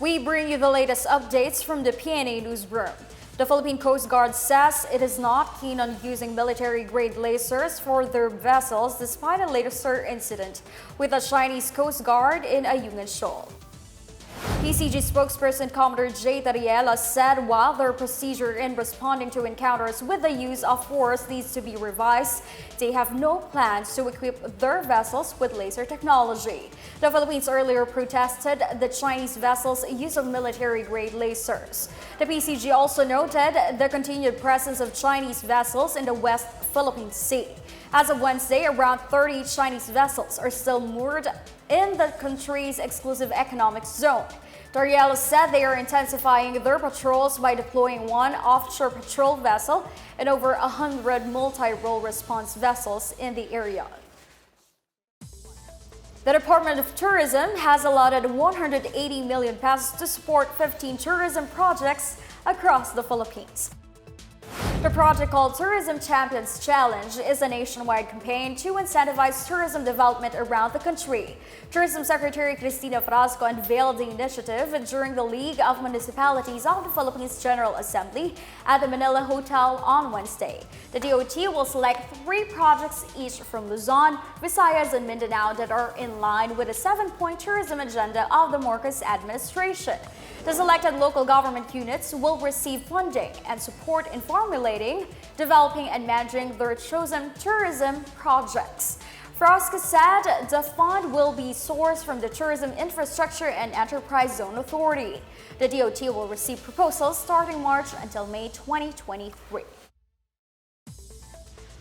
We bring you the latest updates from the Pna Newsroom. The Philippine Coast Guard says it is not keen on using military-grade lasers for their vessels despite a laser incident with the Chinese Coast Guard in Ayungin Shoal. PCG spokesperson Commodore J. Tariela said while their procedure in responding to encounters with the use of force needs to be revised, they have no plans to equip their vessels with laser technology. The Philippines earlier protested the Chinese vessels' use of military-grade lasers. The PCG also noted the continued presence of Chinese vessels in the West Philippine Sea. As of Wednesday, around 30 Chinese vessels are still moored in the country's exclusive economic zone. Tariela said they are intensifying their patrols by deploying one offshore patrol vessel and over 100 multi-role response vessels in the area. The Department of Tourism has allotted 180 million pesos to support 15 tourism projects across the Philippines. The project called Tourism Champions Challenge is a nationwide campaign to incentivize tourism development around the country. Tourism Secretary Cristina Frasco unveiled the initiative during the League of Municipalities of the Philippines General Assembly at the Manila Hotel on Wednesday. The DOT will select 3 projects each from Luzon, Visayas, and Mindanao that are in line with the 7-point tourism agenda of the Marcos administration. The selected local government units will receive funding and support in formulating, developing, and managing their chosen tourism projects. Frasco said the fund will be sourced from the Tourism Infrastructure and Enterprise Zone Authority. The DOT will receive proposals starting March until May 2023.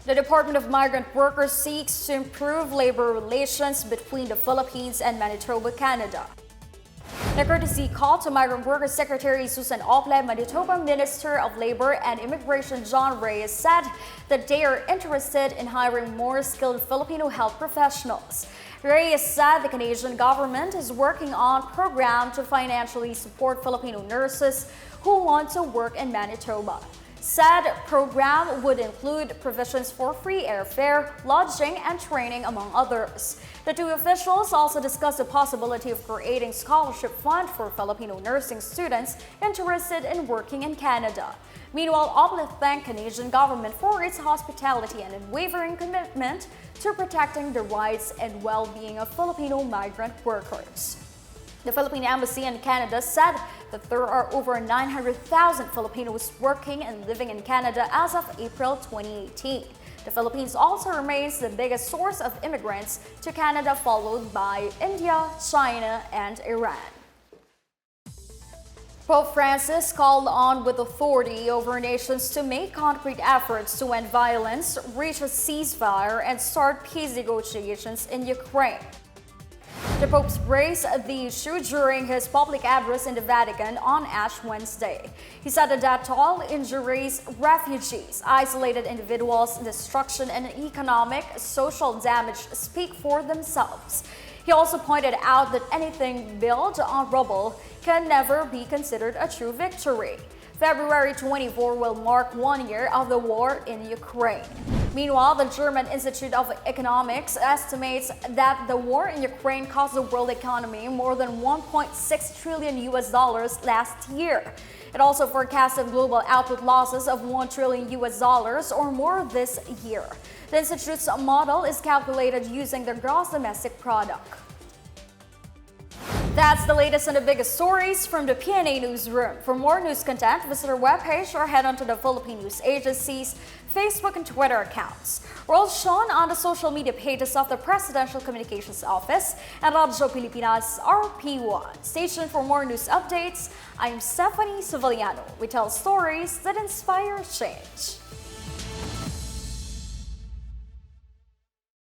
The Department of Migrant Workers seeks to improve labor relations between the Philippines and Manitoba, Canada. In a courtesy call to Migrant Workers Secretary Susan Ople, Manitoba Minister of Labor and Immigration John Reyes said that they are interested in hiring more skilled Filipino health professionals. Reyes said the Canadian government is working on a program to financially support Filipino nurses who want to work in Manitoba. Said program would include provisions for free airfare, lodging, and training, among others. The two officials also discussed the possibility of creating a scholarship fund for Filipino nursing students interested in working in Canada. Meanwhile, Ople thanked Canadian government for its hospitality and unwavering commitment to protecting the rights and well-being of Filipino migrant workers. The Philippine Embassy in Canada said that there are over 900,000 Filipinos working and living in Canada as of April 2018. The Philippines also remains the biggest source of immigrants to Canada, followed by India, China, and Iran. Pope Francis called on with authority over nations to make concrete efforts to end violence, reach a ceasefire, and start peace negotiations in Ukraine. The Pope raised the issue during his public address in the Vatican on Ash Wednesday. He said that all injuries, refugees, isolated individuals, destruction, and economic, social damage speak for themselves. He also pointed out that anything built on rubble can never be considered a true victory. February 24 will mark 1 year of the war in Ukraine. Meanwhile, the German Institute of Economics estimates that the war in Ukraine cost the world economy more than $1.6 trillion last year. It also forecasted global output losses of $1 trillion or more this year. The institute's model is calculated using the gross domestic product. That's the latest and the biggest stories from the Pna Newsroom. For more news content, visit our webpage or head on to the Philippine News Agency's Facebook and Twitter accounts. We're all shown on the social media pages of the Presidential Communications Office and Radyo Pilipinas RP1. Stay tuned for more news updates. I'm Stephanie Sevillano. We tell stories that inspire change.